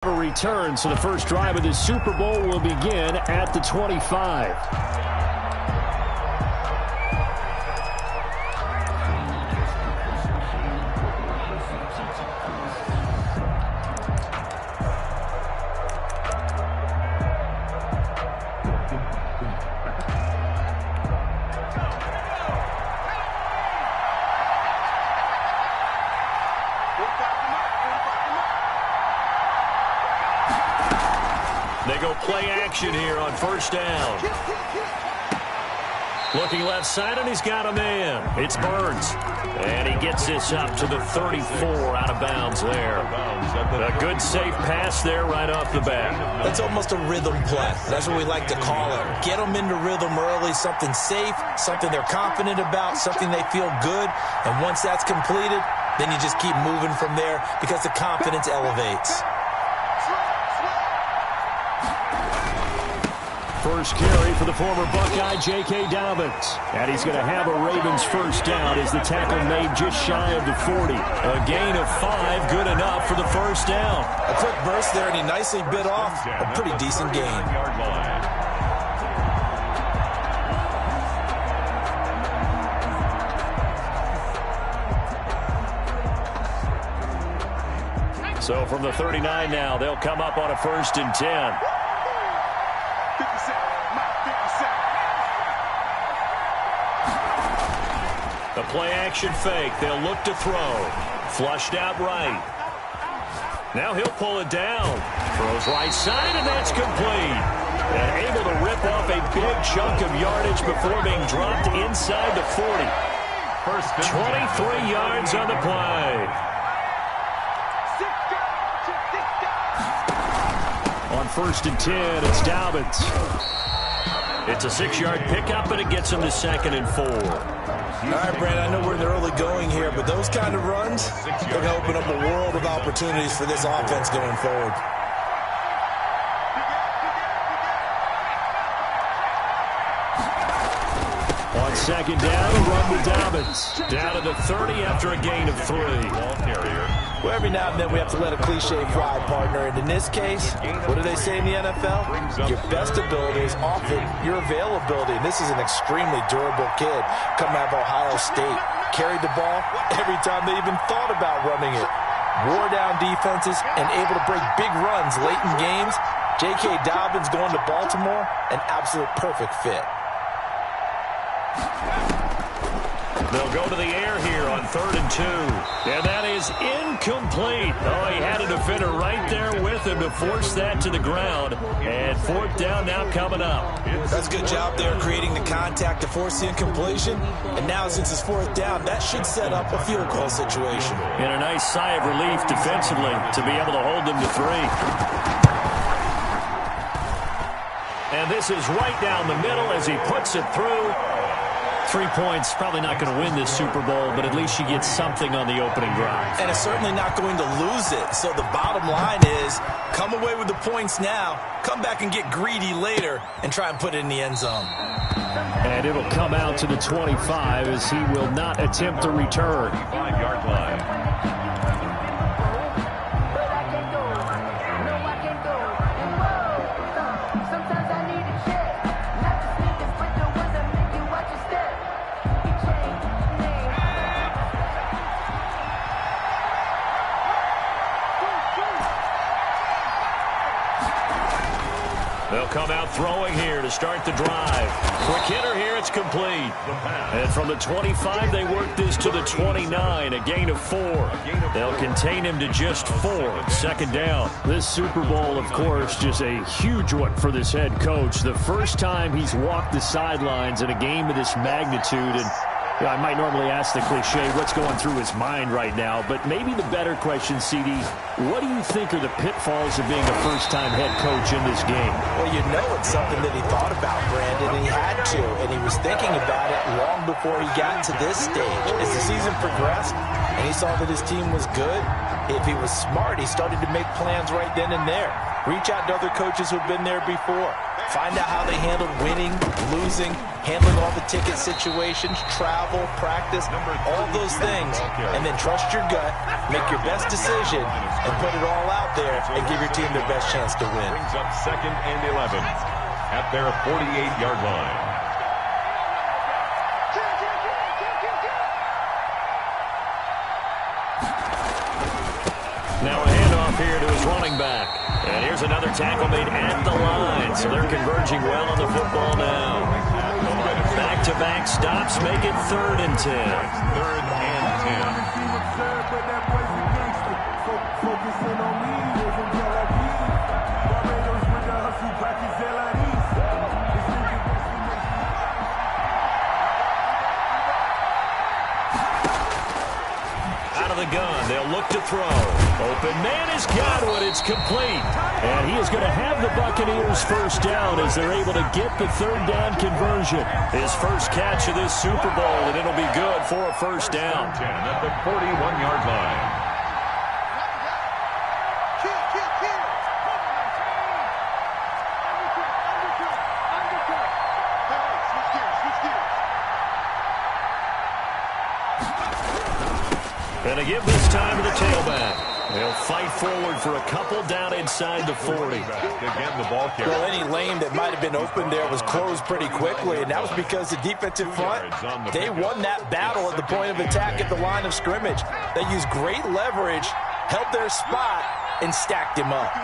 A return, so the first drive of the Super Bowl will begin at the 25. They go play action here on first down. Looking left side, and he's got a man. It's Burns. And he gets this up to the 34 out of bounds there. A good, safe pass there right off the bat. That's almost a rhythm play. That's what we like to call it. Get them into rhythm early, something safe, something they're confident about, something they feel good. And once that's completed, then you just keep moving from there because the confidence elevates. First carry for the former Buckeye, J.K. Dobbins. And he's going to have a Ravens first down as the tackle made just shy of the 40. A gain of 5, good enough for the first down. A quick burst there, and he nicely bit off a pretty decent gain. So from the 39 now, they'll come up on a 1st and 10. A play-action fake. They'll look to throw. Flushed out right. Now he'll pull it down. Throws right side, and that's complete. And able to rip off a big chunk of yardage before being dropped inside the 40. 23 yards on the play. On 1st and 10, it's Dobbins. It's a 6-yard pickup, and it gets him to 2nd and 4. All right, Brandon, I know we're in the early going here, but those kind of runs, they're going to open up a world of opportunities for this offense going forward. On 2nd down, a run with Dobbins. Down to the 30 after a gain of 3. Well, every now and then we have to let a cliche fly, partner. And in this case, what do they say in the NFL? Your best ability is often your availability. And this is an extremely durable kid coming out of Ohio State. Carried the ball every time they even thought about running it. Wore down defenses and able to break big runs late in games. J.K. Dobbins going to Baltimore, an absolute perfect fit. They'll go to the air here on 3rd and 2. And that is incomplete. Oh, he had a defender right there with him to force that to the ground. And 4th down now coming up. That's a good job there creating the contact to force the incompletion. And now since it's 4th down, that should set up a field goal situation. And a nice sigh of relief defensively to be able to hold them to 3. And this is right down the middle as he puts it through. 3 points, probably not going to win this Super Bowl, but at least you get something on the opening drive. And it's certainly not going to lose it. So the bottom line is, come away with the points now, come back and get greedy later, and try and put it in the end zone. And it'll come out to the 25 as he will not attempt to return. 5-yard line. They'll come out throwing here to start the drive. Quick hitter here, it's complete. And from the 25, they work this to the 29, a gain of 4. They'll contain him to just 4. 2nd down. This Super Bowl, of course, just a huge one for this head coach. The first time he's walked the sidelines in a game of this magnitude. And I might normally ask the cliche, what's going through his mind right now? But maybe the better question, CD, what do you think are the pitfalls of being a first-time head coach in this game? Well, you know it's something that he thought about, Brandon, and he had to. And he was thinking about it long before he got to this stage. As the season progressed and he saw that his team was good, if he was smart, he started to make plans right then and there. Reach out to other coaches who've been there before. Find out how they handled winning, losing, handling all the ticket situations, travel, practice, all those things, and then trust your gut, make your best decision, and put it all out there and give your team their best chance to win. Brings up 2nd and 11 at their 48-yard line. Now a handoff here to his running back. And here's another tackle made at the line. So they're converging well on the football now. Back-to-back stops make it 3rd and 10. 3rd and 10. Out of the gun, they'll look to throw. Open man has got it. It's complete. And he is going to have the Buccaneers first down as they're able to get the 3rd down conversion. His first catch of this Super Bowl, and it'll be good for a first down. 10 at the 41-yard line. And they give this time to the tailback. They'll fight forward for a couple down inside the 40. Again, the ball carrier. Well, any lane that might have been open there was closed pretty quickly, and that was because the defensive front, they won that battle at the point of attack at the line of scrimmage. They used great leverage, held their spot, and stacked him up.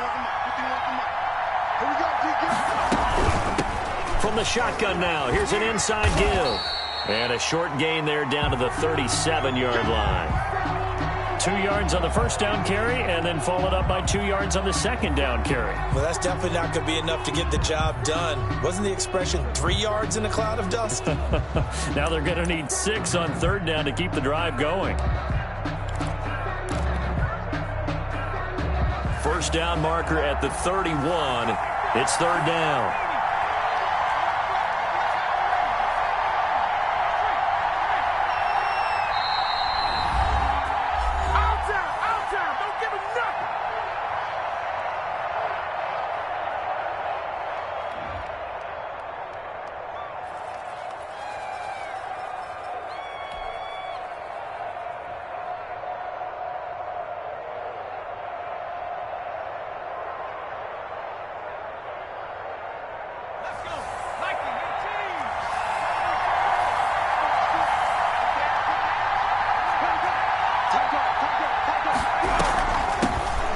From the shotgun now, here's an inside give. And a short gain there down to the 37-yard line. 2 yards on the first down carry, and then followed up by 2 yards on the second down carry. Well, that's definitely not going to be enough to get the job done. Wasn't the expression 3 yards in a cloud of dust? Now they're going to need 6 on 3rd down to keep the drive going. First down marker at the 31. It's 3rd down.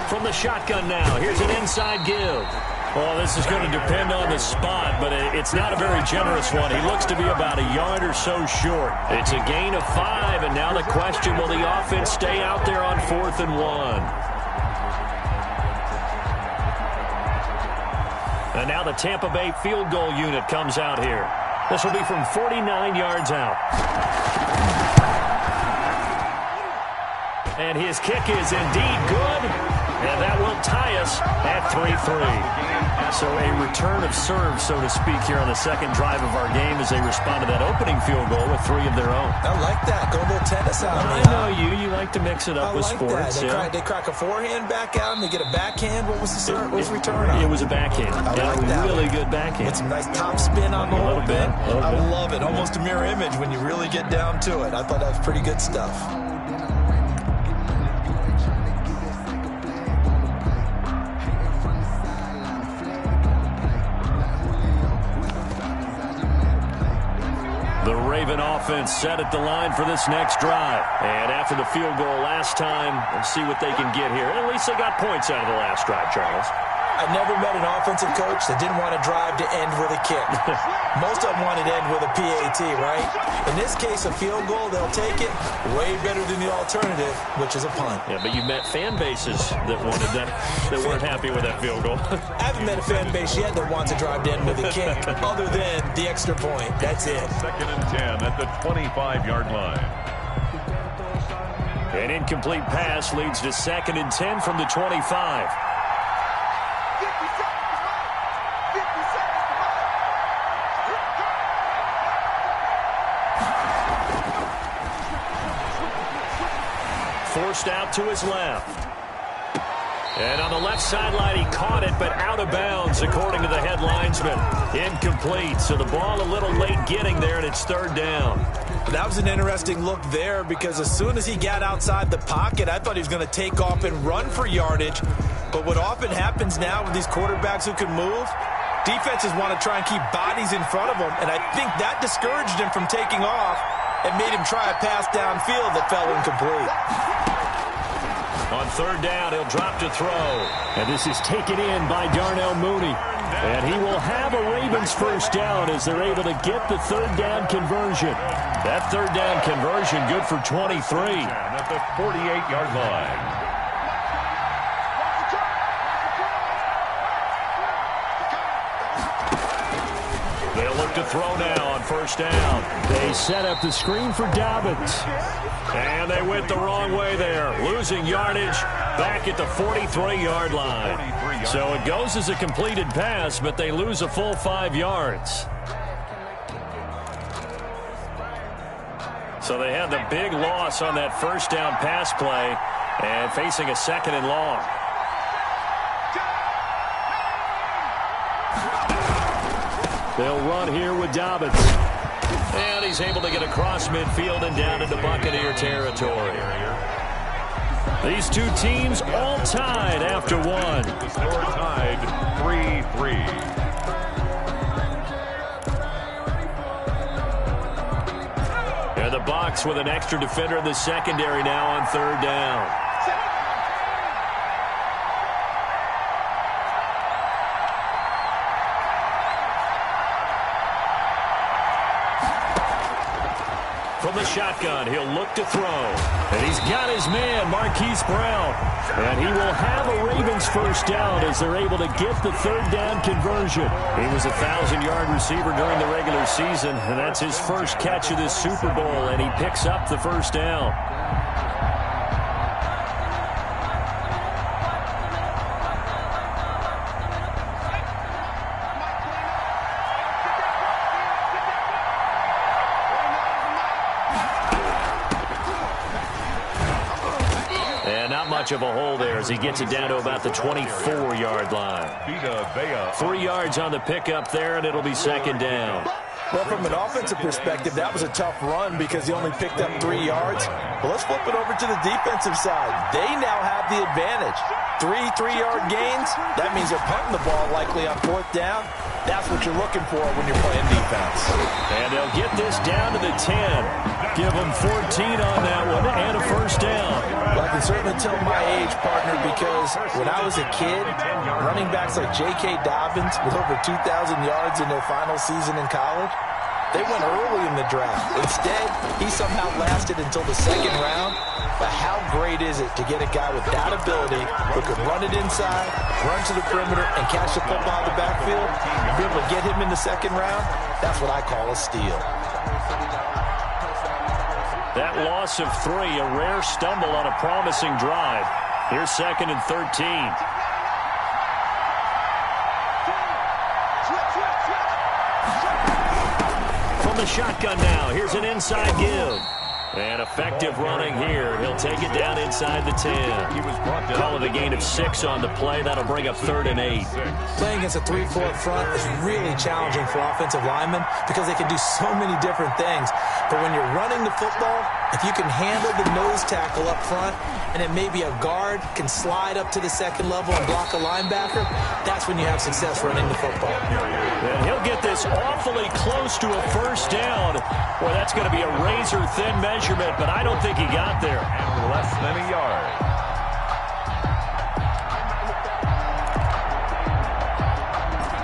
From the shotgun now, here's an inside give. Well, this is going to depend on the spot, but it's not a very generous one. He looks to be about a yard or so short. It's a gain of 5, and now the question, will the offense stay out there on 4th and 1? And now the Tampa Bay field goal unit comes out here. This will be from 49 yards out. And his kick is indeed good. And that will tie us at 3-3. So a return of serve, so to speak, here on the second drive of our game as they respond to that opening field goal with 3 of their own. I like that. Go a little tennis out. I know you like to mix it up with sports. They crack a forehand back out and they get a backhand. What was the serve? What was the return on? It was a backhand. I like that. Really good backhand. With some nice top spin on the whole bit. I bit. love it. Almost a mirror image when you really get down to it. I thought that was pretty good stuff. The Raven offense set at the line for this next drive. And after the field goal last time, we'll see what they can get here. At least they got points out of the last drive, Charles. I never met an offensive coach that didn't want to drive to end with a kick. Most of them wanted to end with a PAT, right? In this case, a field goal, they'll take it. Way better than the alternative, which is a punt. Yeah, but you met fan bases that wanted that, that weren't happy with that field goal. I haven't met a fan base yet that wants to drive to end with a kick, other than the extra point. That's it. 2nd and 10 at the 25-yard line. An incomplete pass leads to 2nd and 10 from the 25. Forced out to his left. And on the left sideline, he caught it, but out of bounds, according to the head linesman. Incomplete, so the ball a little late getting there, and it's third down. That was an interesting look there because as soon as he got outside the pocket, I thought he was going to take off and run for yardage. But what often happens now with these quarterbacks who can move, defenses want to try and keep bodies in front of them, and I think that discouraged him from taking off and made him try a pass downfield that fell incomplete. On third down, he'll drop to throw. And this is taken in by Darnell Mooney. And he will have a Ravens first down as they're able to get the third down conversion. That third down conversion good for 23. At the 48-yard line. They'll look to throw now on first down. They set up the screen for Dobbins. And they went the wrong way there, losing yardage back at the 43-yard line. So it goes as a completed pass, but they lose a full 5 yards. So they had the big loss on that first down pass play and facing a second and long. They'll run here with Dobbins. And he's able to get across midfield and down into Buccaneer territory. These two teams all tied after one. The score tied 3-3. And the Bucs with an extra defender in the secondary now on third down. From the shotgun, he'll look to throw. And he's got his man, Marquise Brown. And he will have a Ravens first down as they're able to get the third down conversion. He was a 1,000-yard receiver during the regular season, and that's his first catch of this Super Bowl, and he picks up the first down. Much of a hole there as he gets it down to about the 24-yard line. 3 yards on the pickup there, and it'll be second down. Well, from an offensive perspective, that was a tough run because he only picked up 3 yards. But let's flip it over to the defensive side. They now have the advantage. 3-3-yard gains, that means they're punting the ball likely on fourth down. That's what you're looking for when you're playing defense. And they'll get this down to the 10. Give them 14 on that one and a first down. Well, I can certainly tell my age, partner, because when I was a kid, running backs like J.K. Dobbins with over 2,000 yards in their final season in college, they went early in the draft. Instead, he somehow lasted until the second round. But how great is it to get a guy with that ability who could run it inside, run to the perimeter, and catch the football in the backfield? Be able to get him in the second round? That's what I call a steal. That loss of 3, a rare stumble on a promising drive. Here's second and 13. From the shotgun now, here's an inside give. And effective running here. He'll take it down inside the 10. Call it a gain of 6 on the play. That'll bring up third and 8. Playing against a 3-4 front is really challenging for offensive linemen because they can do so many different things. But when you're running the football, if you can handle the nose tackle up front, and then maybe a guard can slide up to the second level and block a linebacker, that's when you have success running the football. And he'll get this awfully close to a first down. Boy, that's going to be a razor-thin measurement, but I don't think he got there. And less than a yard.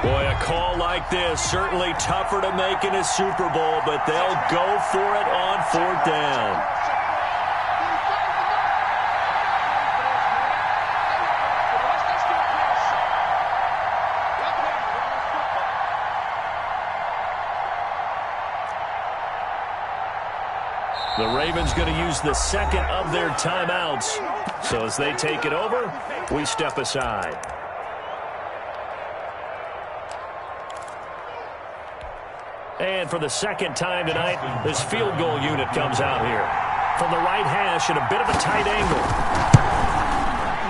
Boy, a call like this, certainly tougher to make in a Super Bowl, but they'll go for it on fourth down. The Ravens going to use the second of their timeouts. So as they take it over, we step aside. And for the second time tonight, this field goal unit comes out here. From the right hash at a bit of a tight angle.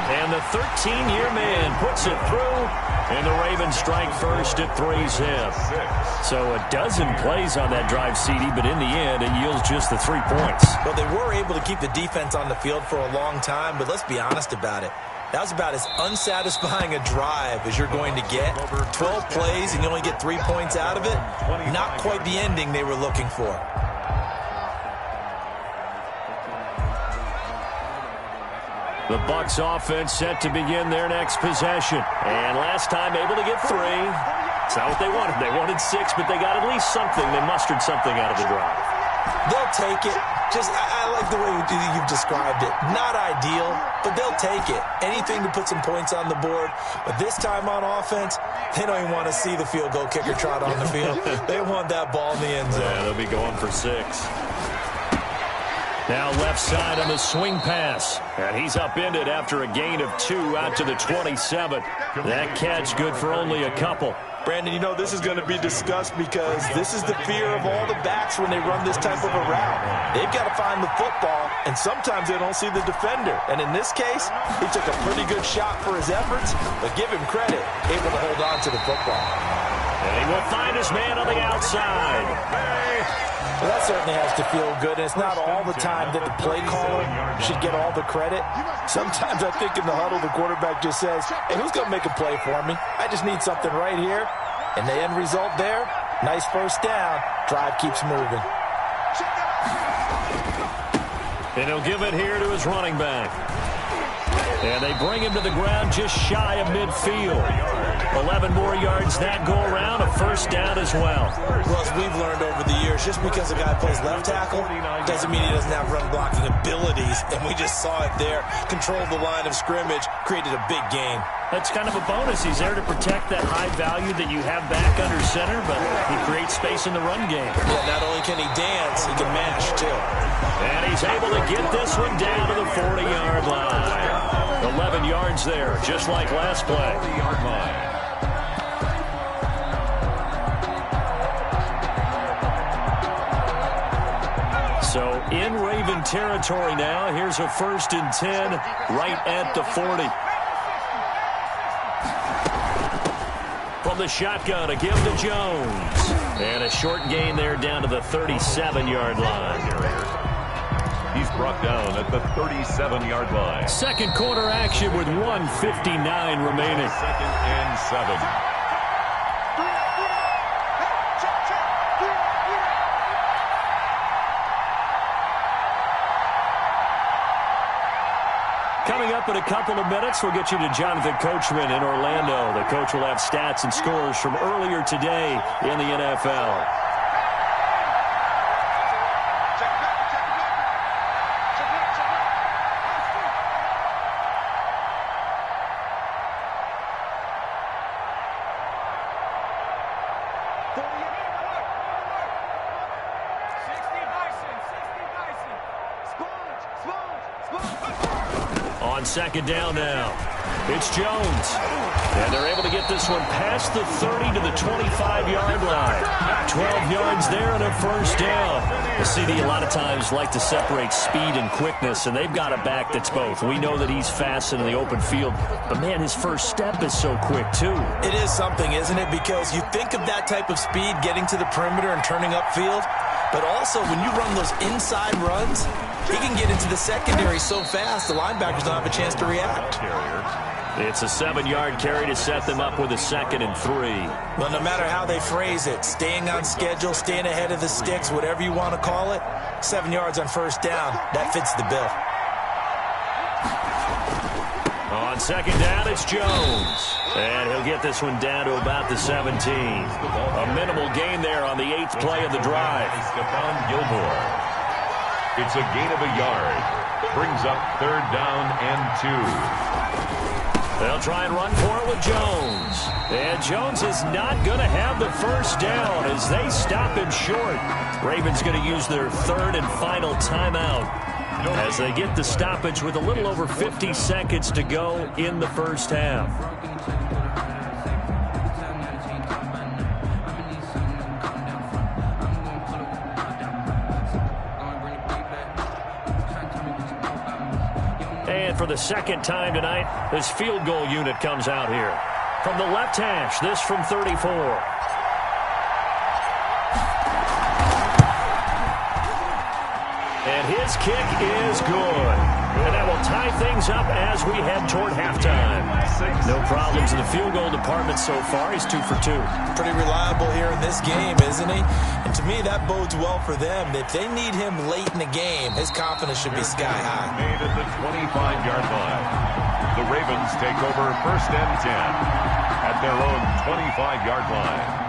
And the 13-year man puts it through, and the Ravens strike first at 3-zip. So a dozen plays on that drive, CD, but in the end, it yields just the 3 points. Well, they were able to keep the defense on the field for a long time, but let's be honest about it. That was about as unsatisfying a drive as you're going to get. 12 plays and you only get 3 points out of it. Not quite the ending they were looking for. The Bucs offense set to begin their next possession. And last time able to get 3. It's not what they wanted. They wanted 6, but they got at least something. They mustered something out of the drive. They'll take it. I like the way you've described it. Not ideal, but they'll take it. Anything to put some points on the board. But this time on offense, they don't even want to see the field goal kicker trot on the field. They want that ball in the end zone. Yeah, they'll be going for 6. Now left side on the swing pass. And he's upended after a gain of 2 out to the 27. That catch good for only a couple. Brandon, you know this is going to be discussed because this is the fear of all the backs when they run this type of a route. They've got to find the football, and sometimes they don't see the defender. And in this case, he took a pretty good shot for his efforts, but give him credit, able to hold on to the football. And he will find his man on the outside. Well, that certainly has to feel good, and it's not all the time that the play caller should get all the credit. Sometimes I think in the huddle, the quarterback just says, hey, who's going to make a play for me? I just need something right here. And the end result there, nice first down. Drive keeps moving. And he'll give it here to his running back. And they bring him to the ground just shy of midfield. 11 more yards that go around, a first down as well. Well, as we've learned over the years, just because a guy plays left tackle doesn't mean he doesn't have run blocking abilities. And we just saw it there. Controlled the line of scrimmage, created a big gain. That's kind of a bonus. He's there to protect that high value that you have back under center, but he creates space in the run game. Yeah, not only can he dance, he can mash, too. And he's able to get this one down to the 40-yard line. 11 yards there, just like last play. 40-yard line. So in Raven territory now. Here's a 1st and 10 right at the 40. From the shotgun, a give to Jones. And a short gain there down to the 37-yard line. He's brought down at the 37-yard line. Second quarter action with 1:59 remaining. 2nd and 7. Coming up in a couple of minutes, we'll get you to Jonathan Coachman in Orlando. The coach will have stats and scores from earlier today in the NFL. On second down now, it's Jones. And they're able to get this one past the 30 to the 25-yard line. 12 yards there and a first down. The CD a lot of times like to separate speed and quickness, and they've got a back that's both. We know that he's fast in the open field, but, man, his first step is so quick, too. It is something, isn't it? Because you think of that type of speed getting to the perimeter and turning upfield, but also when you run those inside runs, he can get into the secondary so fast the linebackers don't have a chance to react. It's a 7-yard carry to set them up with a 2nd and 3. Well, no matter how they phrase it, staying on schedule, staying ahead of the sticks, whatever you want to call it, 7 yards on first down, that fits the bill. On second down, it's Jones. And he'll get this one down to about the 17. A minimal gain there on the 8th play of the drive. Stephon Gilmore. It's a gain of a yard. Brings up 3rd down and 2. They'll try and run for it with Jones. And Jones is not going to have the first down as they stop him short. Ravens going to use their 3rd and final timeout as they get the stoppage with a little over 50 seconds to go in the first half. And And for the second time tonight, this field goal unit comes out here. From the left hash, this from 34. And his kick is good. And that will tie things up as we head toward halftime. No problems in the field goal department so far. He's 2 for 2. Pretty reliable here in this game, isn't he? And to me, that bodes well for them. If they need him late in the game, his confidence should be sky high. Made at the 25-yard line. The Ravens take over 1st and 10 at their own 25-yard line.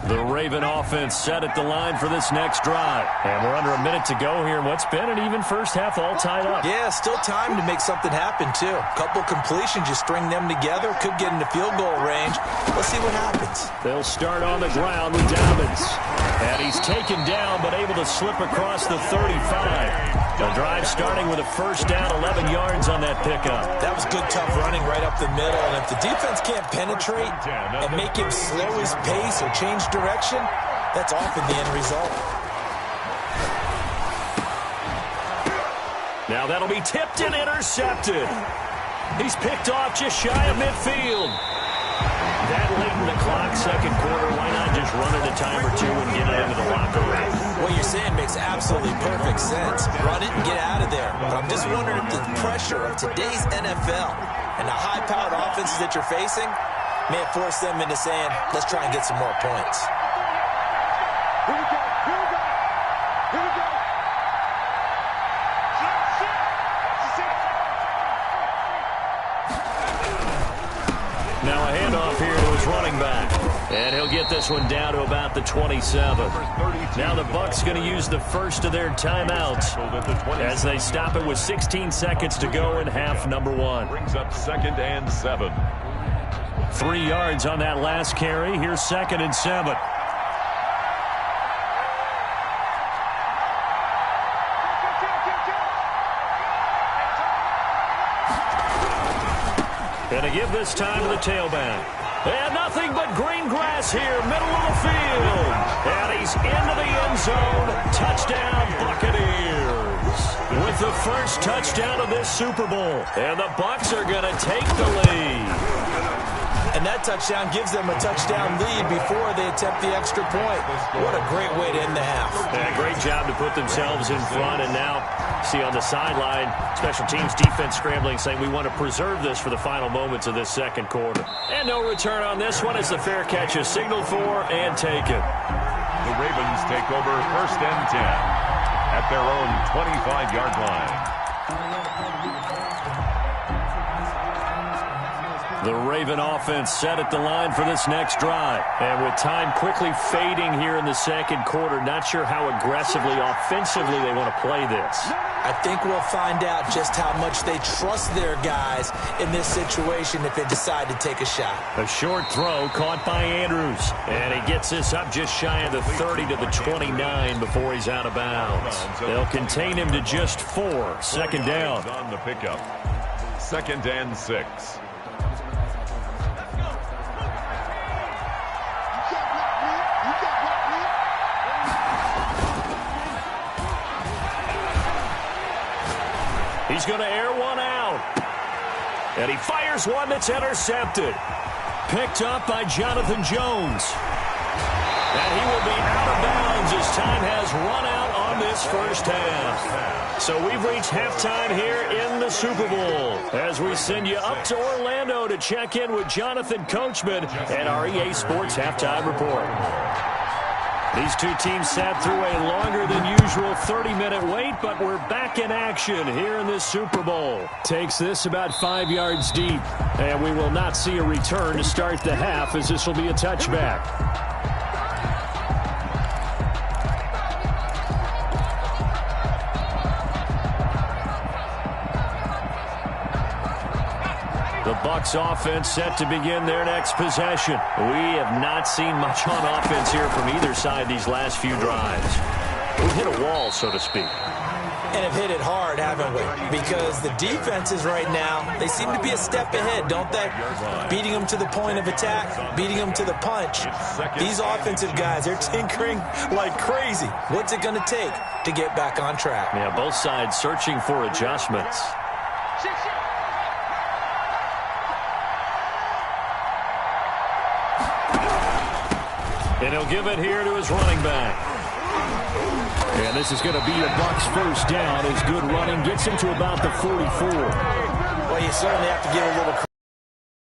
The Raven offense set at the line for this next drive. And we're under a minute to go here in what's been an even first half, all tied up. Yeah, still time to make something happen, too. Couple completions, you string them together, could get into field goal range. Let's see what happens. They'll start on the ground with Dobbins. And he's taken down, but able to slip across the 35. The drive starting with a first down, 11 yards on that pickup. That was good, tough running right up the middle. And if the defense can't penetrate and make him slow his pace or change direction, that's often the end result. Now that'll be tipped and intercepted. He's picked off just shy of midfield. That late in the clock, second quarter, why not just run it a time or two and get it into the locker room? What you're saying makes absolutely perfect sense. Run it and get out of there. But I'm just wondering if the pressure of today's NFL and the high-powered offenses that you're facing may have forced them into saying, let's try and get some more points. Here we go. Here we go. Here we go. Now a handoff here to his running back. And he'll get this one down to about the 27. Now the Bucs going to use the first of their timeouts as they stop it with 16 seconds to go in half number 1. Brings up 2nd and 7. 3 yards on that last carry. Here's 2nd and 7. Going to give this time to the tailback. And nothing but green grass here, middle of the field. And he's into the end zone. Touchdown, Buccaneers. With the first touchdown of this Super Bowl. And the Bucs are going to take the lead. And that touchdown gives them a touchdown lead before they attempt the extra point. What a great way to end the half. And a great job to put themselves in front. And now, see on the sideline, special teams defense scrambling, saying we want to preserve this for the final moments of this second quarter. And no return on this one as the fair catch is signaled for and taken. The Ravens take over 1st and 10 at their own 25-yard line. The Raven offense set at the line for this next drive. And with time quickly fading here in the second quarter, not sure how aggressively, offensively they want to play this. I think we'll find out just how much they trust their guys in this situation if they decide to take a shot. A short throw caught by Andrews. And he gets this up just shy of the 30 to the 29 before he's out of bounds. They'll contain him to just 4. 2nd down. On the pickup. 2nd and 6. He's going to air one out. And he fires one that's intercepted. Picked up by Jonathan Jones. And he will be out of bounds as time has run out on this first half. So we've reached halftime here in the Super Bowl as we send you up to Orlando to check in with Jonathan Coachman and our EA Sports Halftime Report. These two teams sat through a longer than usual 30-minute wait, but we're back in action here in this Super Bowl. Takes this about 5 yards deep, and we will not see a return to start the half as this will be a touchback. The Bucs offense set to begin their next possession. We have not seen much on offense here from either side these last few drives. We've hit a wall, so to speak. And have hit it hard, haven't we? Because the defenses right now, they seem to be a step ahead, don't they? Beating them to the point of attack, beating them to the punch. These offensive guys, they're tinkering like crazy. What's it going to take to get back on track? Yeah, both sides searching for adjustments. And he'll give it here to his running back. And this is going to be a Bucs first down as good running gets him to about the 44. Well, you certainly have to give a little credit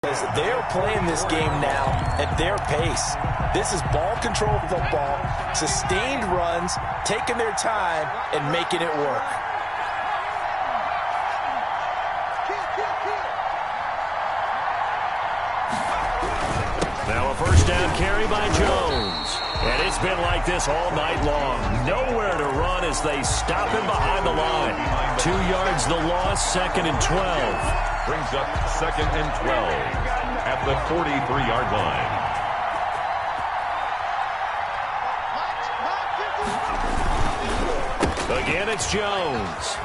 because they're playing this game now at their pace. This is ball control football, sustained runs, taking their time, and making it work. Now a first down carry by Jones. And it's been like this all night long. Nowhere to run as they stop him behind the line. 2 yards the loss, 2nd and 12. Brings up 2nd and 12 at the 43-yard line. Again, it's Jones.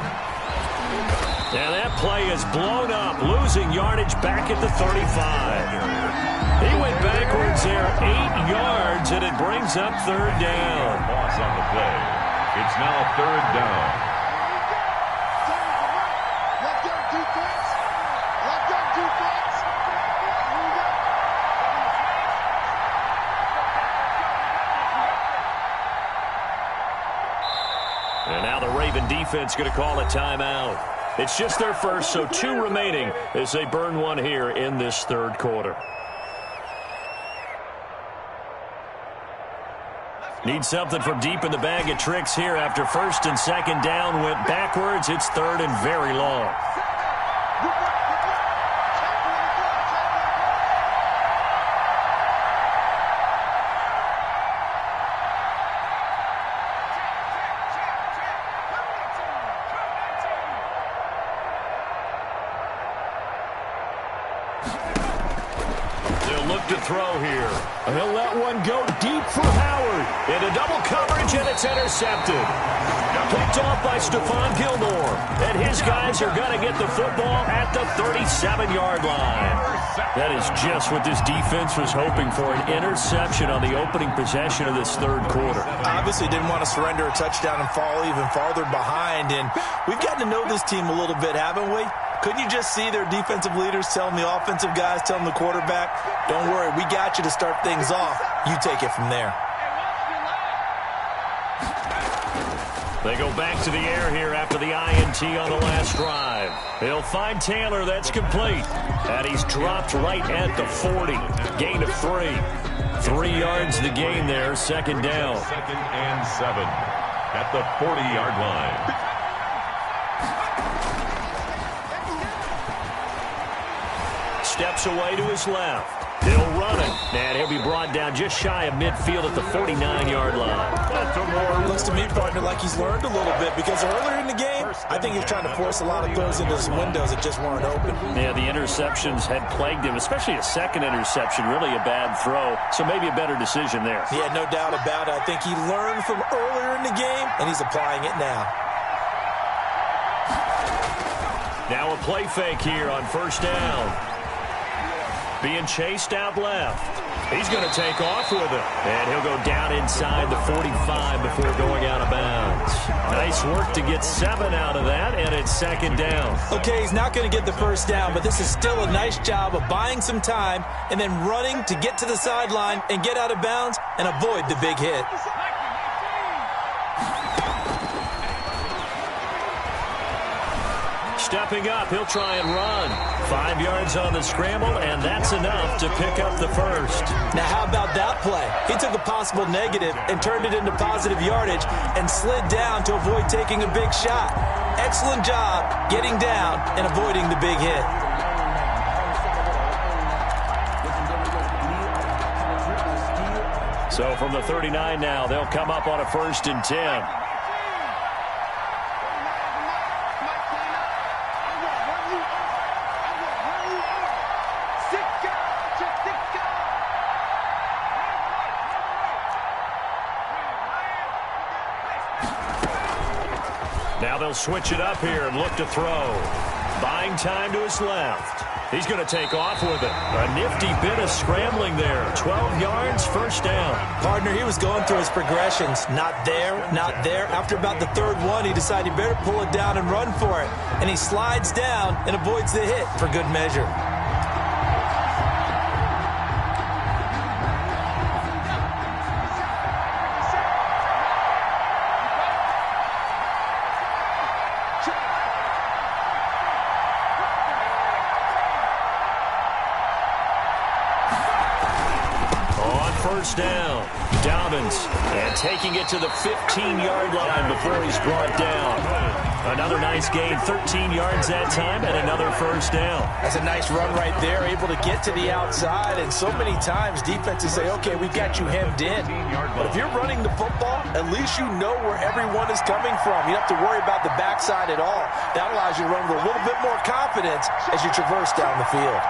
And that play is blown up, losing yardage back at the 35. He went backwards there 8 yards, and it brings up 3rd down. Loss on the play. It's now 3rd down. And now the Raven defense going to call a timeout. It's just their first, so 2 remaining as they burn one here in this 3rd quarter. Need something from deep in the bag of tricks here after 1st and 2nd down went backwards. It's 3rd and very long. They'll look to throw here. He'll let one go deep for Howard. Into double coverage, and it's intercepted. Picked off by Stephon Gilmore. And his guys are going to get the football at the 37-yard line. That is just what this defense was hoping for, an interception on the opening possession of this 3rd quarter. Obviously didn't want to surrender a touchdown and fall even farther behind. And we've gotten to know this team a little bit, haven't we? Couldn't you just see their defensive leaders telling the offensive guys, telling the quarterback, don't worry, we got you to start things off. You take it from there. They go back to the air here after the INT on the last drive. He'll find Taylor. That's complete. And he's dropped right at the 40. Gain of 3. 3 yards the gain there. 2nd down. 2nd and 7 at the 40-yard line. Steps away to his left. He'll run it. And he'll be brought down just shy of midfield at the 49-yard line. Looks to me, partner, like he's learned a little bit because earlier in the game, I think he was trying to force a lot of throws into some windows that just weren't open. Yeah, the interceptions had plagued him, especially a 2nd interception, really a bad throw. So maybe a better decision there. Yeah, no doubt about it. I think he learned from earlier in the game, and he's applying it now. Now a play fake here on 1st down. Being chased out left. He's going to take off with it. And he'll go down inside the 45 before going out of bounds. Nice work to get 7 out of that, and it's 2nd down. Okay, he's not going to get the 1st down, but this is still a nice job of buying some time and then running to get to the sideline and get out of bounds and avoid the big hit. Stepping up, he'll try and run. 5 yards on the scramble, and that's enough to pick up the 1st. Now, how about that play? He took a possible negative and turned it into positive yardage and slid down to avoid taking a big shot. Excellent job getting down and avoiding the big hit. So from the 39 now, they'll come up on a 1st and 10. Now they'll switch it up here and look to throw. Buying time to his left. He's going to take off with it. A nifty bit of scrambling there. 12 yards, first down. Partner, he was going through his progressions. Not there, not there. After about the third one, he decided he better pull it down and run for it. And he slides down and avoids the hit for good measure. First down. Dobbins and taking it to the 15-yard line before he's brought down. Another nice gain, 13 yards that time, and another first down. That's a nice run right there, able to get to the outside. And so many times defenses say, okay, we've got you hemmed in. But if you're running the football, at least you know where everyone is coming from. You don't have to worry about the backside at all. That allows you to run with a little bit more confidence as you traverse down the field.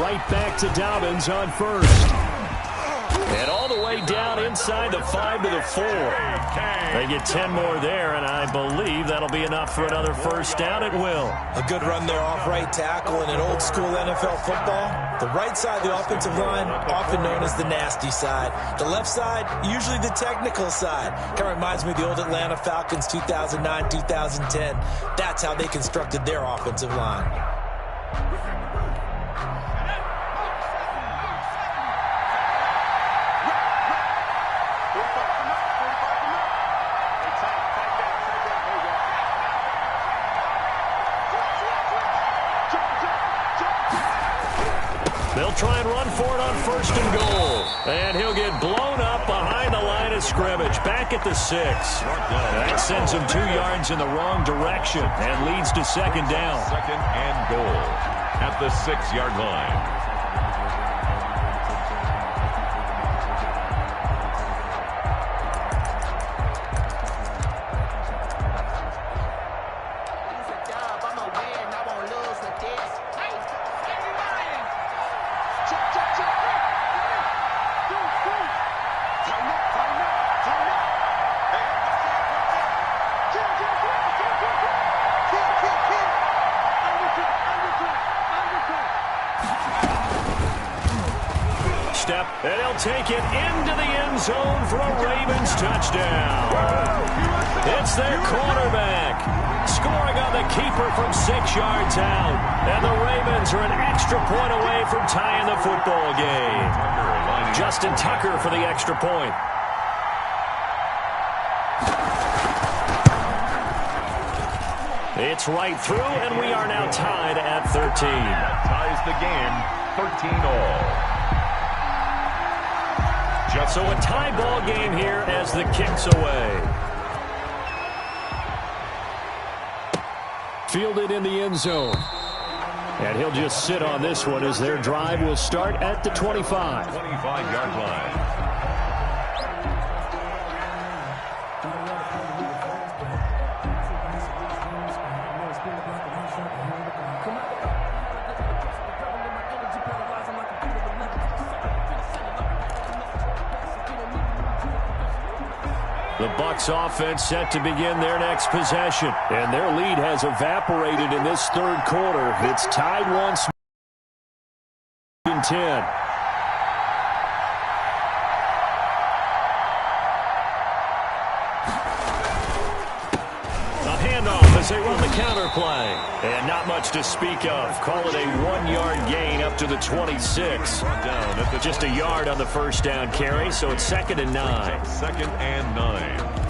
Right back to Dobbins on first. And all the way down inside the 5 to the 4. They get 10 more there, and I believe that'll be enough for another first down. It will. A good run there off right tackle in an old school NFL football. The right side of the offensive line, often known as the nasty side. The left side, usually the technical side. Kind of reminds me of the old Atlanta Falcons 2009, 2010. That's how they constructed their offensive line. They'll try and run for it on first and goal. And he'll get blown up behind the line of scrimmage. Back at the 6. That sends him 2 yards in the wrong direction and leads to second down. Second and goal at the 6-yard line. Step, and he'll take it into the end zone for a Ravens touchdown. It's their quarterback scoring on the keeper from 6 yards out. And the Ravens are an extra point away from tying the football game. Justin Tucker for the extra point. It's right through, and we are now tied at 13. That ties the game, 13 all. So a tie ball game here as the kick's away. Fielded in the end zone. And he'll just sit on this one as their drive will start at the 25. 25-yard line. The Bucs offense set to begin their next possession. And their lead has evaporated in this third quarter. It's tied once in 10. A handoff as they run the counter play. And not much to speak of. Call it a 1-yard gain up to the 26. Down at just a yard on the first down carry, so it's 2nd and 9. 2nd and 9.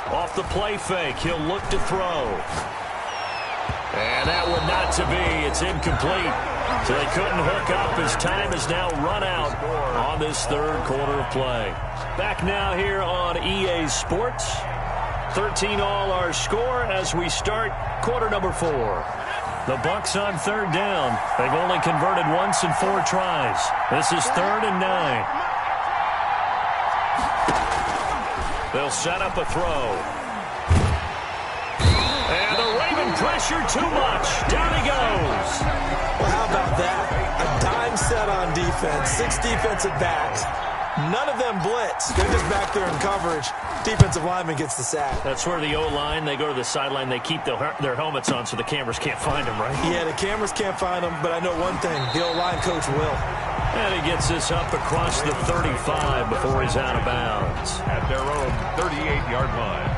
Off the play fake, he'll look to throw. And that one not to be. It's incomplete. So they couldn't hook up as time has now run out on this third quarter of play. Back now here on EA Sports. 13 all our score as we start quarter number 4. The Bucks on third down. They've only converted once in 4 tries. This is 3rd and 9. They'll set up a throw. And the Raven pressure too much. Down he goes. Well, how about that? A dime set on defense. 6 defensive backs. None of them blitz. They're just back there in coverage. Defensive lineman gets the sack. That's where the O-line, they go to the sideline, they keep their helmets on so the cameras can't find them, right? Yeah, the cameras can't find them, but I know one thing. The O-line coach will. And he gets this up across the 35 before he's out of bounds. At their own 38-yard line.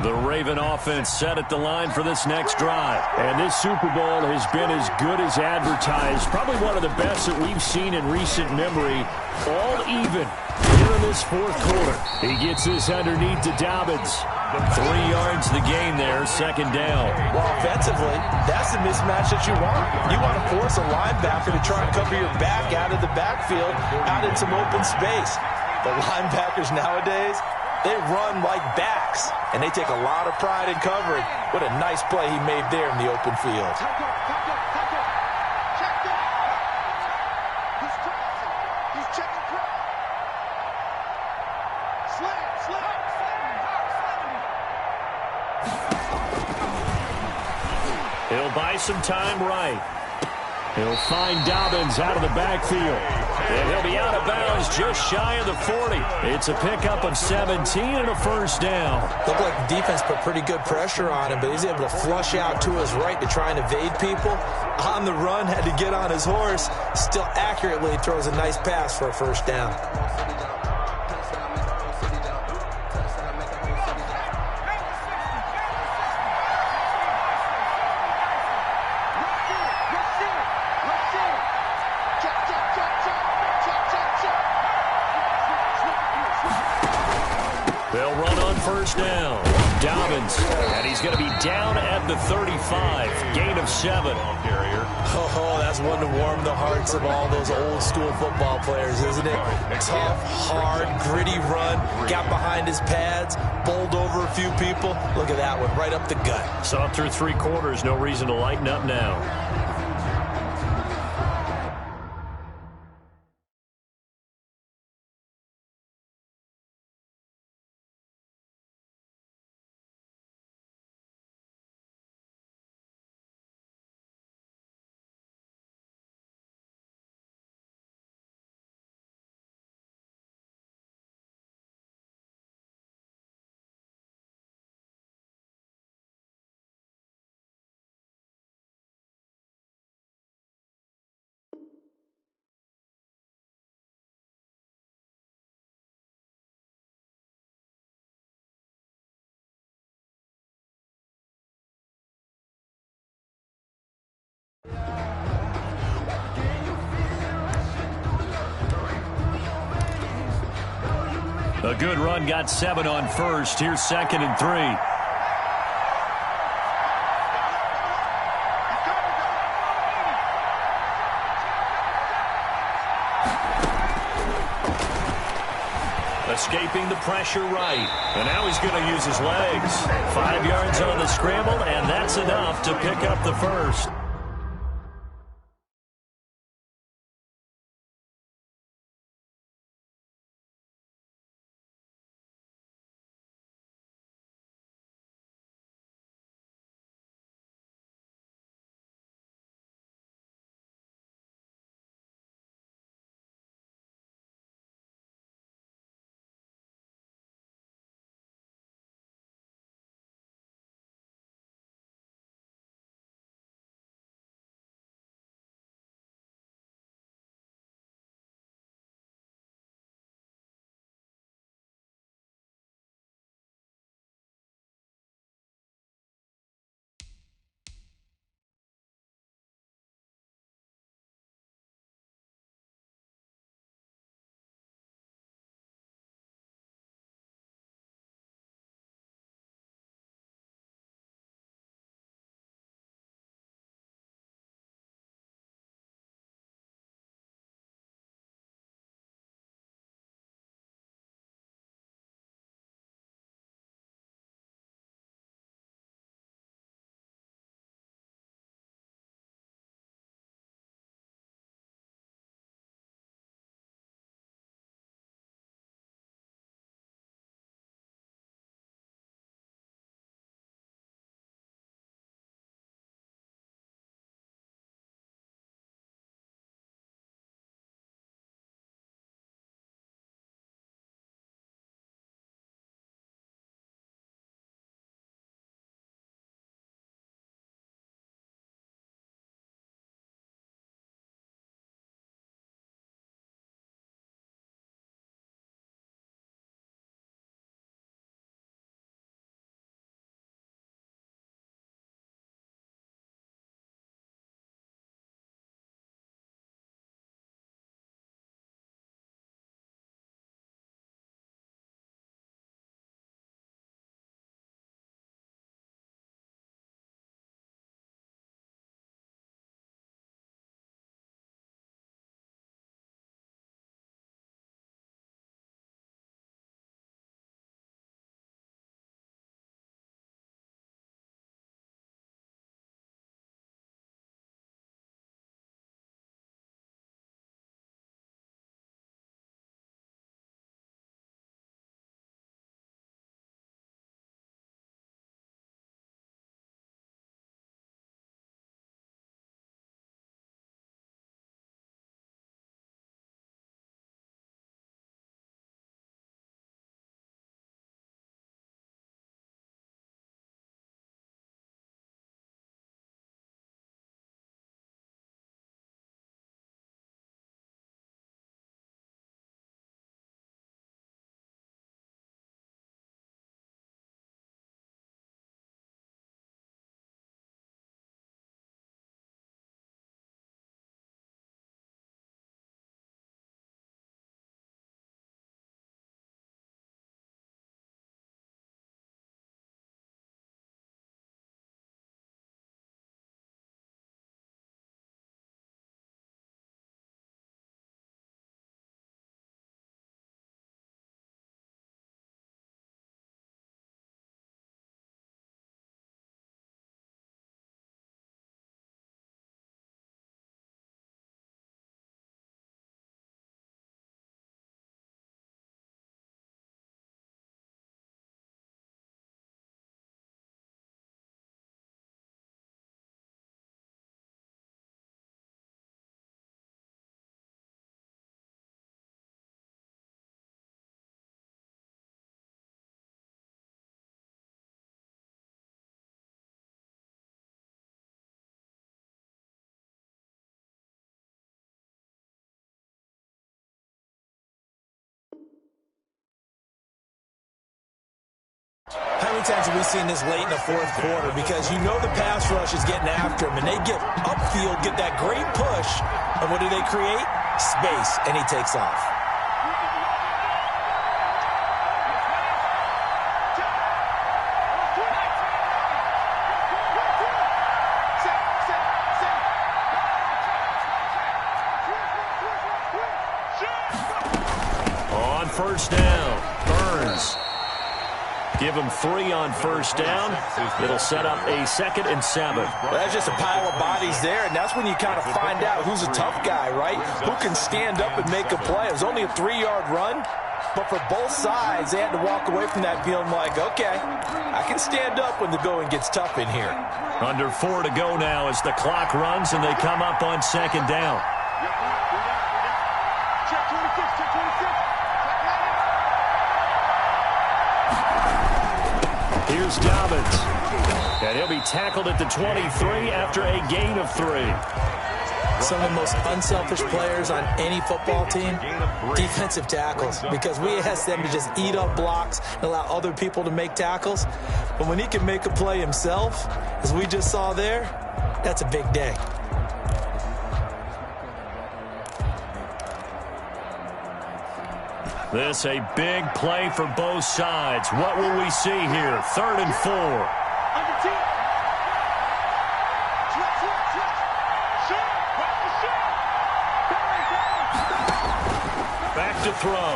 The Raven offense set at the line for this next drive. And this Super Bowl has been as good as advertised. Probably one of the best that we've seen in recent memory. All even here in this 4th quarter. He gets this underneath to Dobbins. 3 yards the gain there, 2nd down. Well, offensively, that's the mismatch that you want. You want to force a linebacker to try and cover your back out of the backfield, out in some open space. The linebackers nowadays, they run like backs, and they take a lot of pride in covering. What a nice play he made there in the open field. He'll buy some time right. He'll find Dobbins out of the backfield. And he'll be out of bounds just shy of the 40. It's a pickup of 17 and a 1st down. Looked like the defense put pretty good pressure on him, but he's able to flush out to his right to try and evade people. On the run, had to get on his horse. Still accurately throws a nice pass for a 1st down. They'll run on 1st down. Dobbins, and he's going to be down at the 35. Gain of 7. Oh, that's one to warm the hearts of all those old school football players, isn't it? Tough, hard, gritty run. Got behind his pads, bowled over a few people. Look at that one, right up the gut. Saw it through 3 quarters. No reason to lighten up now. A good run, got 7 on 1st. Here's 2nd and 3. Escaping the pressure right. And now he's going to use his legs. 5 yards on the scramble, and that's enough to pick up the 1st. how many times have we seen this late in the fourth quarter? Because you know the pass rush is getting after him, and they get upfield, get that great push, and what do they create? Space, and he takes off. On first down, Burns. Give him 3 on first down. It'll set up a 2nd and 7. Well, that's just a pile of bodies there, and that's when you kind of find out who's a tough guy, right? Who can stand up and make a play. It was only a 3-yard run, but for both sides, they had to walk away from that feeling like, okay, I can stand up when the going gets tough in here. Under 4 to go now as the clock runs, and they come up on 2nd down. Check 26, check 26. Here's Dobbins. And he'll be tackled at the 23 after a gain of 3. Some of the most unselfish players on any football team, defensive tackles, because we ask them to just eat up blocks and allow other people to make tackles. But when he can make a play himself, as we just saw there, that's a big day. This a big play for both sides. What will we see here? 3rd and 4. Under T. Back to throw.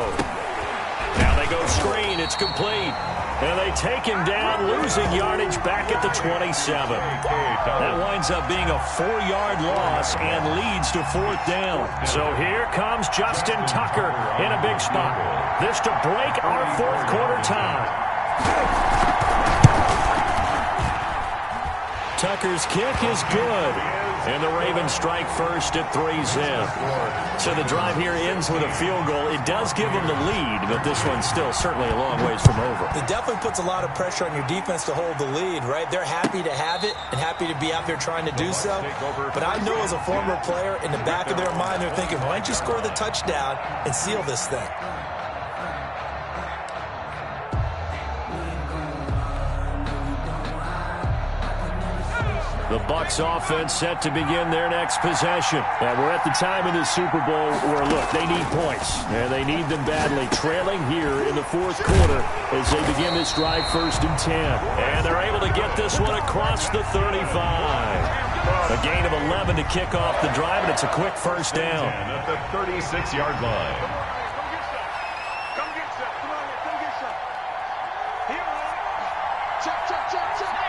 Now they go screen. It's complete. And they take him down, losing yardage back at the 27. That winds up being a 4-yard loss and leads to 4th down. So here comes Justin Tucker in a big spot. This to break our 4th quarter tie. Tucker's kick is good. And the Ravens strike first at 3-zip. So the drive here ends with a field goal. It does give them the lead, but this one's still certainly a long ways from over. It definitely puts a lot of pressure on your defense to hold the lead, right? They're happy to have it and happy to be out there trying to do so. But I know as a former player, in the back of their mind, they're thinking, why don't you score the touchdown and seal this thing? The Bucs offense set to begin their next possession. And we're at the time in the Super Bowl where, look, they need points. And they need them badly. Trailing here in the 4th quarter as they begin this drive 1st and 10. And they're able to get this one across the 35. A gain of 11 to kick off the drive, and it's a quick 1st down. At the 36-yard line. Come get some. Come on, come get some. Here, check, check, check, check.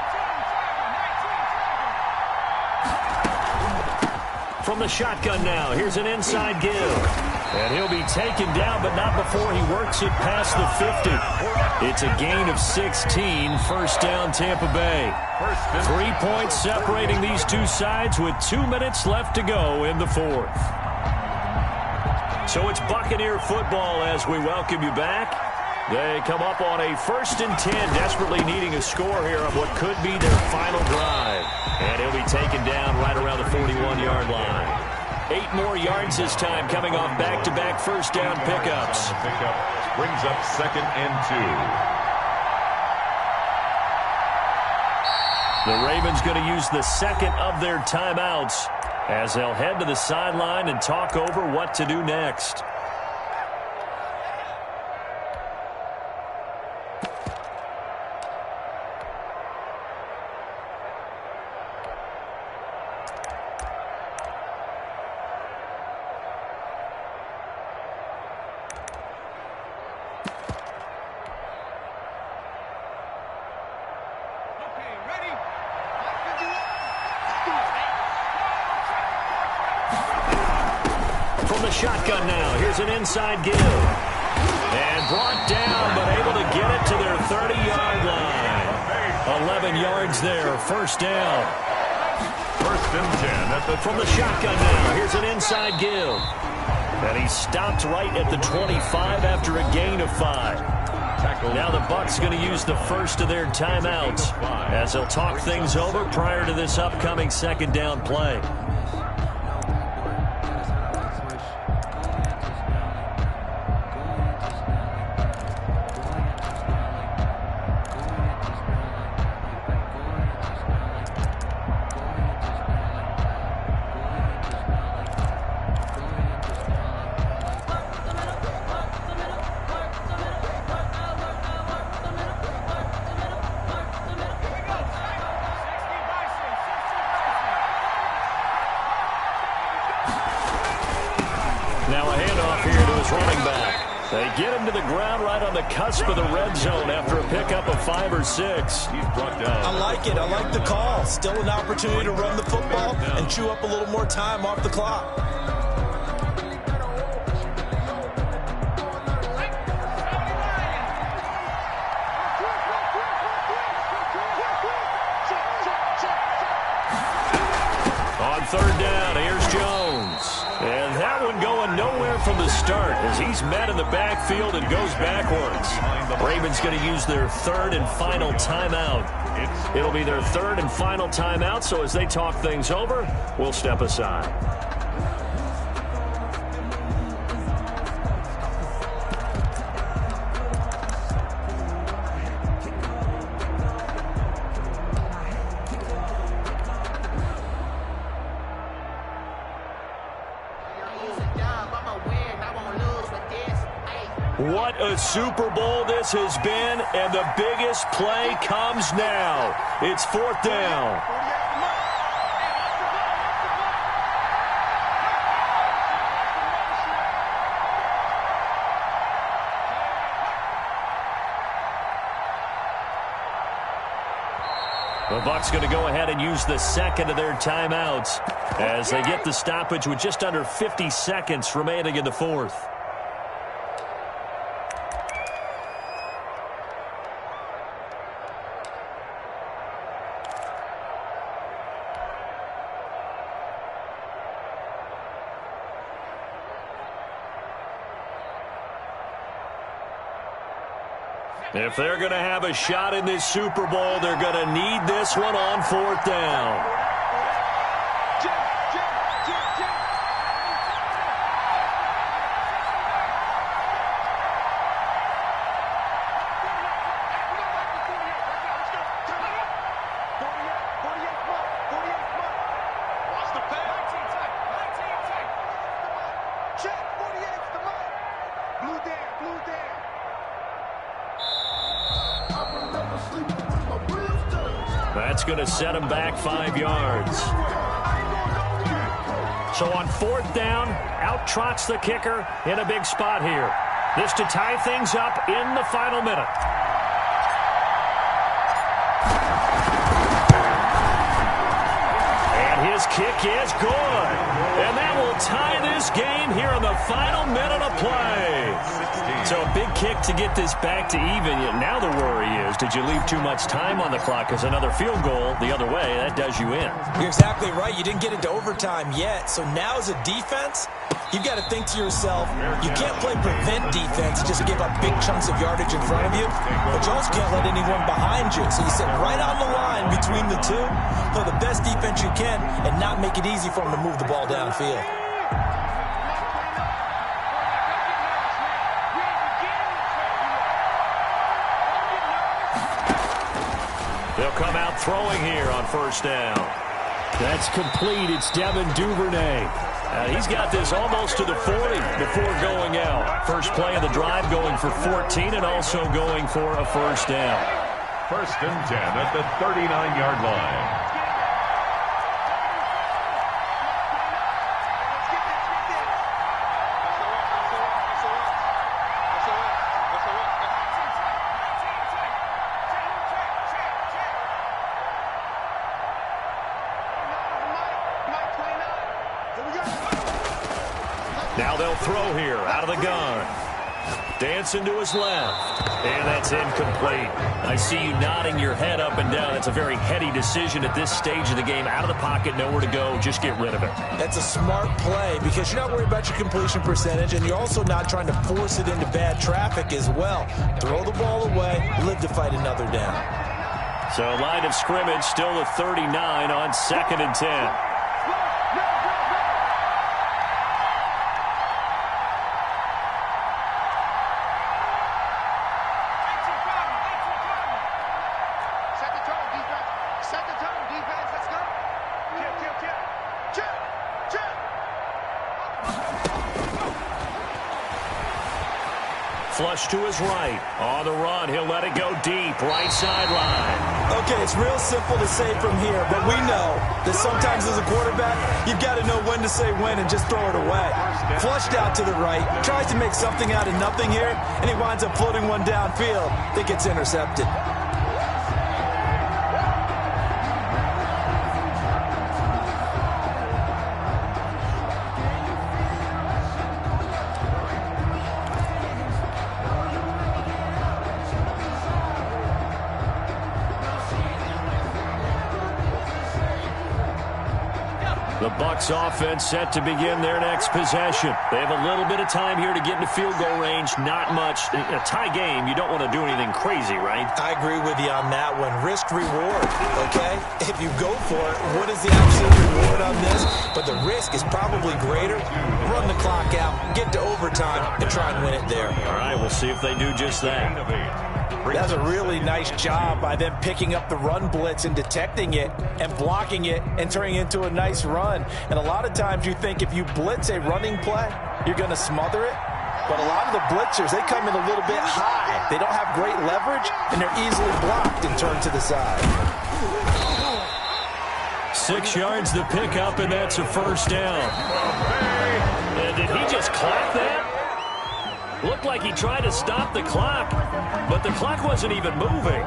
From the shotgun now, here's an inside give. And he'll be taken down, but not before he works it past the 50. It's a gain of 16, 1st down Tampa Bay. 3 points separating these two sides with 2 minutes left to go in the 4th. So it's Buccaneer football as we welcome you back. They come up on a 1st and 10, desperately needing a score here on what could be their final drive. And he'll be taken down right around the 41-yard line. 8 more yards this time coming off back-to-back 1st down pickups. Pickup brings up 2nd and 2. The Ravens going to use the 2nd of their timeouts as they'll head to the sideline and talk over what to do next. Shotgun now. Here's an inside give. And brought down, but able to get it to their 30-yard line. 11 yards there. 1st down. 1st and 10. From the shotgun now. Here's an inside give. And he stopped right at the 25 after a gain of 5. Now the Bucs going to use the 1st of their timeouts as they'll talk things over prior to this upcoming 2nd down play. Now a handoff here to his running back. They get him to the ground right on the cusp of the red zone after a pickup of 5 or 6. He's brought down. I like it. I like the call. Still an opportunity to run the football and chew up a little more time off the clock. On third down, here's Jones. And that one going nowhere from the start as he's met in the backfield and goes backwards. Ravens going to use their third and final timeout. It'll be their third and final timeout, so as they talk things over, we'll step aside. What a Super Bowl this has been, and the biggest play comes now. It's fourth down. The Bucs going to go ahead and use the second of their timeouts as they get the stoppage with just under 50 seconds remaining in the fourth. If they're going to have a shot in this Super Bowl, they're going to need this one on fourth down. That's going to set him back 5 yards. So on fourth down, out trots the kicker in a big spot here. This to tie things up in the final minute. And his kick is good. And that will tie this game here in the final minute of play. So a big kick to get this back to even. Now the worry is, did you leave too much time on the clock? Because another field goal the other way, that does you in. You're exactly right. You didn't get into overtime yet. So now as a defense, you've got to think to yourself, you can't play prevent defense, just give up big chunks of yardage in front of you, but you also can't let anyone behind you. So you sit right on the line between the two, play the best defense you can, and not make it easy for them to move the ball downfield. They'll come out throwing here on first down. That's complete. It's Devin Duvernay. He's got this almost to the 40 before going out. First play of the drive going for 14 and also going for a first down. First and 10 at the 39-yard line. Now they'll throw here out of the gun. Dancing to his left. And that's incomplete. I see you nodding your head up and down. That's a very heady decision at this stage of the game. Out of the pocket, nowhere to go. Just get rid of it. That's a smart play because you're not worried about your completion percentage, and you're also not trying to force it into bad traffic as well. Throw the ball away, live to fight another down. So line of scrimmage still a 39 on second and 10. Flush to his right. On the run, he'll let it go deep. Right sideline. Okay, it's real simple to say from here, but we know that sometimes as a quarterback, you've got to know when to say when and just throw it away. Flushed out to the right, tries to make something out of nothing here, and he winds up floating one downfield that gets intercepted. The Bucs offense set to begin their next possession. They have a little bit of time here to get into field goal range. Not much. A tie game, you don't want to do anything crazy, right? I agree with you on that one. Risk reward, okay? If you go for it, what is the absolute reward on this? But the risk is probably greater. Run the clock out, get to overtime, and try and win it there. All right, we'll see if they do just that. That's a really nice job by them picking up the run blitz and detecting it and blocking it and turning it into a nice run. And a lot of times you think if you blitz a running play, you're going to smother it. But a lot of the blitzers, they come in a little bit high. They don't have great leverage, and they're easily blocked and turned to the side. 6 yards the pickup, and that's a first down. Did he just clap that? Looked like he tried to stop the clock, but the clock wasn't even moving.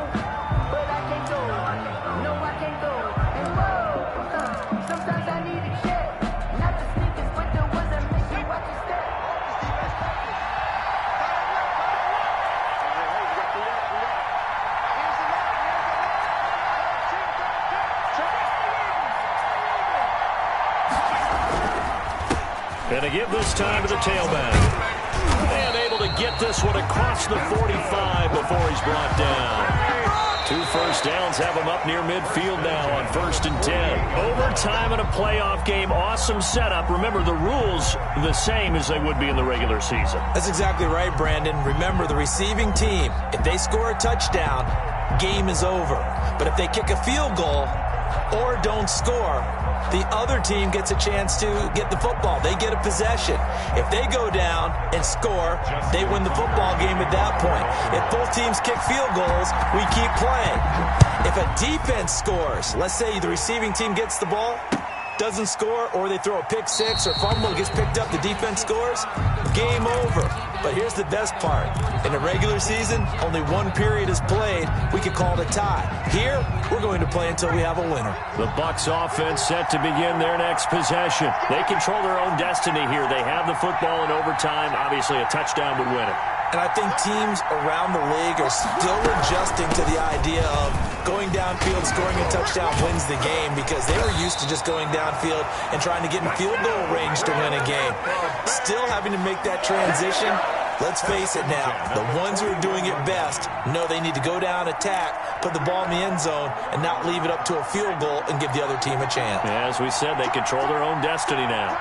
And to give this time to the tailback. And able to get this one across the 45 before he's brought down. 2 first downs have him up near midfield now on 1st and 10. Overtime in a playoff game. Awesome setup. Remember, the rules the same as they would be in the regular season. That's exactly right, Brandon. Remember, the receiving team, if they score a touchdown, game is over. But if they kick a field goal or don't score, the other team gets a chance to get the football. They get a possession. If they go down and score, they win the football game at that point. If both teams kick field goals, we keep playing. If a defense scores, let's say the receiving team gets the ball, doesn't score, or they throw a pick six or fumble, gets picked up, the defense scores, game over. But here's the best part. In the regular season, only one period is played. We could call it a tie. Here, we're going to play until we have a winner. The Bucs offense set to begin their next possession. They control their own destiny here. They have the football in overtime. Obviously, a touchdown would win it. And I think teams around the league are still adjusting to the idea of going downfield, scoring a touchdown wins the game, because they were used to just going downfield and trying to get in field goal range to win a game. Still having to make that transition. Let's face it now, the ones who are doing it best know they need to go down, attack, put the ball in the end zone, and not leave it up to a field goal and give the other team a chance. As we said, they control their own destiny now.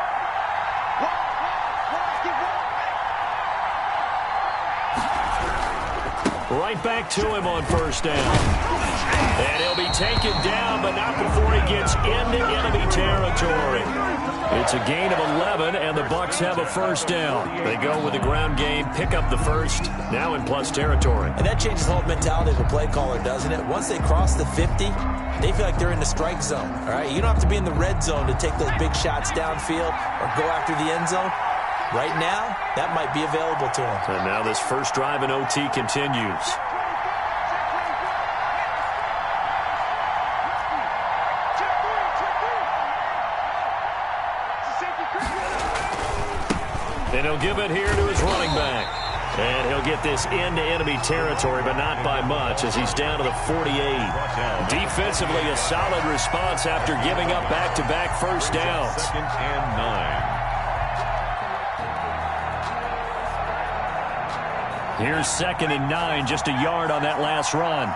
Right back to him on 1st down. And he'll be taken down, but not before he gets into enemy territory. It's a gain of 11, and the Bucs have a 1st down. They go with the ground game, pick up the first, now in plus territory. And that changes the whole mentality of a play caller, doesn't it? Once they cross the 50, they feel like they're in the strike zone. All right, you don't have to be in the red zone to take those big shots downfield or go after the end zone. Right now, that might be available to them. And now this first drive in OT continues. And he'll give it here to his running back. And he'll get this into enemy territory, but not by much, as he's down to the 48. Defensively, a solid response after giving up back-to-back first downs. 2nd and 9. Here's 2nd and 9, just a yard on that last run.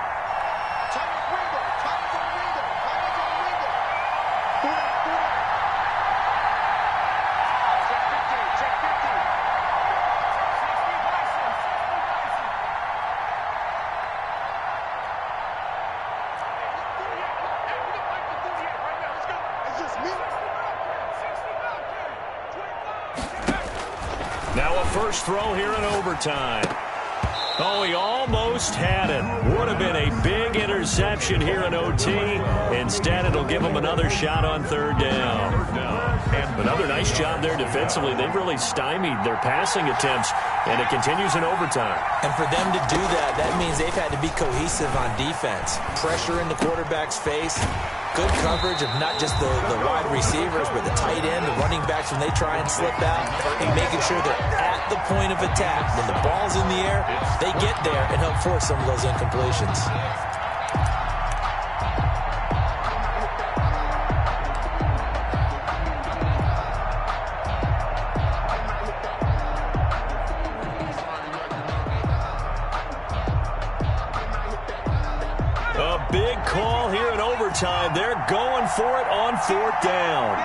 Now a first throw here in overtime. Oh, he almost had it. Would have been a big interception here in OT. Instead, it'll give him another shot on third down. And another nice job there defensively. They've really stymied their passing attempts, and it continues in overtime. And for them to do that, that means they've had to be cohesive on defense. Pressure in the quarterback's face. Good coverage of not just the wide receivers, but the tight end, the running backs when they try and slip out, and making sure they're at the point of attack. When the ball's in the air, they get there and help force some of those incompletions. Big call here in overtime. They're going for it on fourth down.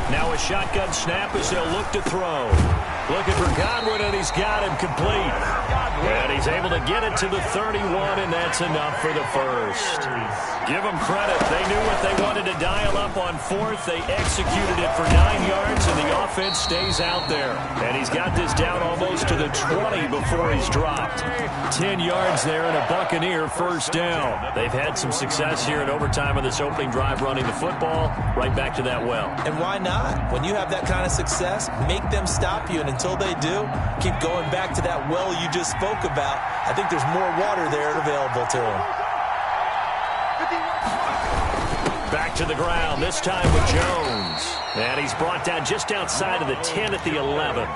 Now a shotgun snap as they'll look to throw. Looking for Godwin, and he's got him complete. And he's able to get it to the 31, and that's enough for the first. Give them credit. They knew what they wanted to dial up on fourth. They executed it for 9 yards, and the offense stays out there. And he's got this down almost to the 20 before he's dropped. 10 yards there and a Buccaneer first down. They've had some success here in overtime on this opening drive running the football right back to that well. And why not? When you have that kind of success, make them stop you, and until they do, keep going back to that well you just spoke about. I think there's more water there available to them. Back to the ground, this time with Jones. And he's brought down just outside of the 10 at the 11.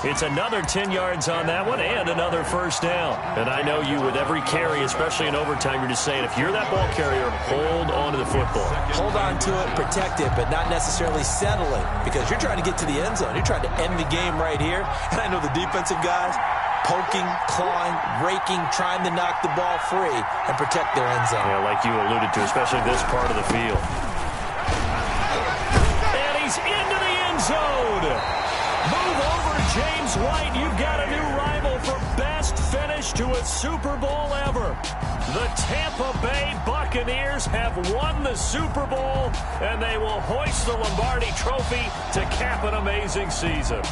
It's another 10 yards on that one and another first down. And I know you with every carry, especially in overtime, you're just saying if you're that ball carrier, hold on to the football. Hold on to it, protect it, but not necessarily settle it, because you're trying to get to the end zone. You're trying to end the game right here. And I know the defensive guys poking, clawing, raking, trying to knock the ball free and protect their end zone. Yeah, like you alluded to, especially this part of the field. And he's into the end zone. Move over, James White. You've got a new rival for best finish to a Super Bowl ever. The Tampa Bay Buccaneers have won the Super Bowl, and they will hoist the Lombardi Trophy to cap an amazing season.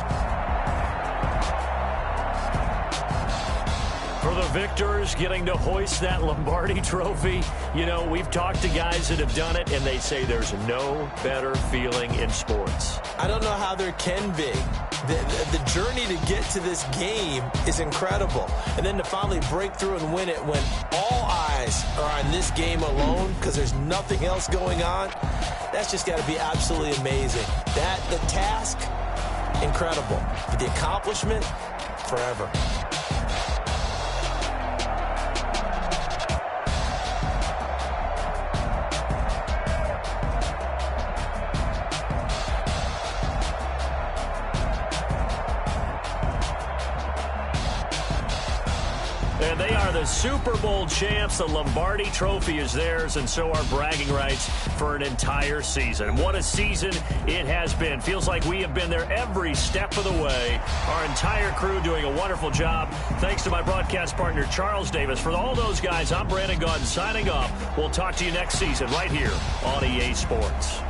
For the victors getting to hoist that Lombardi Trophy, you know, we've talked to guys that have done it, and they say there's no better feeling in sports. I don't know how there can be. The journey to get to this game is incredible. And then to finally break through and win it when all eyes are on this game alone because there's nothing else going on, that's just got to be absolutely amazing. The task, incredible. But the accomplishment, forever. And they are the Super Bowl champs. The Lombardi Trophy is theirs, and so are bragging rights for an entire season. What a season it has been. Feels like we have been there every step of the way. Our entire crew doing a wonderful job. Thanks to my broadcast partner, Charles Davis. For all those guys, I'm Brandon Gaudin signing off. We'll talk to you next season right here on EA Sports.